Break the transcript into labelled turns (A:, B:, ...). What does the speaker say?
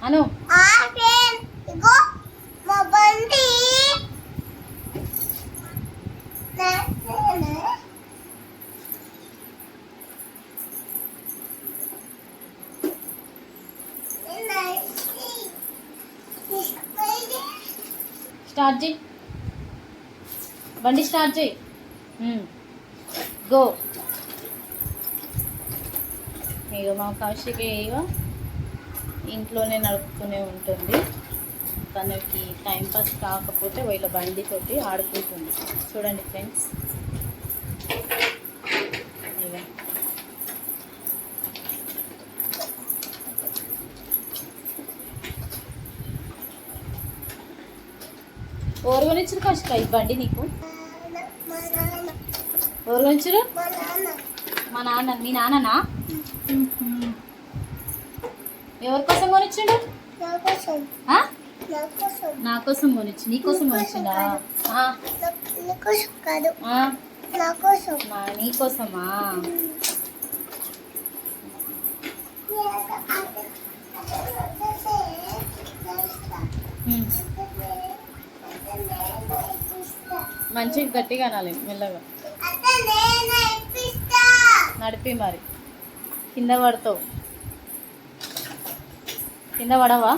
A: అను start చేయి, బండి start చేయి. గో. ఇక మా కౌశిక ఇక ఇంట్లోనే నడుపుతూనే ఉంటుంది. తనకి టైంపాస్ కాకపోతే వీళ్ళ బండితోటి ఆడుకుంటుంది. చూడండి ఫ్రెండ్స్, ఇక ఎవరు కొనిచ్చారు కౌశిక ఈ బండి నీకు? ఎవరు కొనిచ్చారు? మా నాన్న. మీ నాన్ననా? ఎవరి కోసం కొనిచ్చిండు? నా కోసం కొనిచ్చి, నీ కోసం కొనిచ్చిండా? నీ కోసమా? మంచిగా గట్టిగా అనాలి, మెల్లగా నడిపి. మరి కింద పడతావు, కింద పడవా?